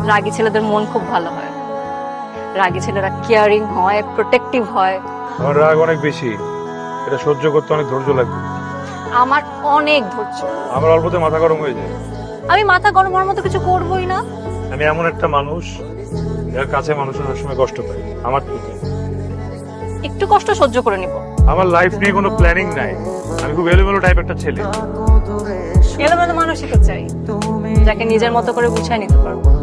রাগী ছেলেদের মন খুব ভালো হয়। রাগী ছেলেরা কেয়ারিং হয়, প্রোটেক্টিভ হয়। আমার রাগ অনেক বেশি, এটা সহ্য করতে অনেক ধৈর্য লাগবে। আমার অনেক ধৈর্য। আমার অল্পতে মাথা গরম হয়ে যায়। আমি মাথা গরম হওয়ার মতো কিছু করবোই না। আমি এমন একটা মানুষ যার কাছে মানুষের সবসময় কষ্ট পায়। আমার তো তাই। একটু কষ্ট সহ্য করে নিব। আমার লাইফ নিয়ে কোনো প্ল্যানিং নাই। আমি খুব এলোমেলো টাইপ একটা ছেলে। এলোমেলো মানুষই তো চাই, যাকে নিজের মতো করে গুছিয়ে নিতে পারবো।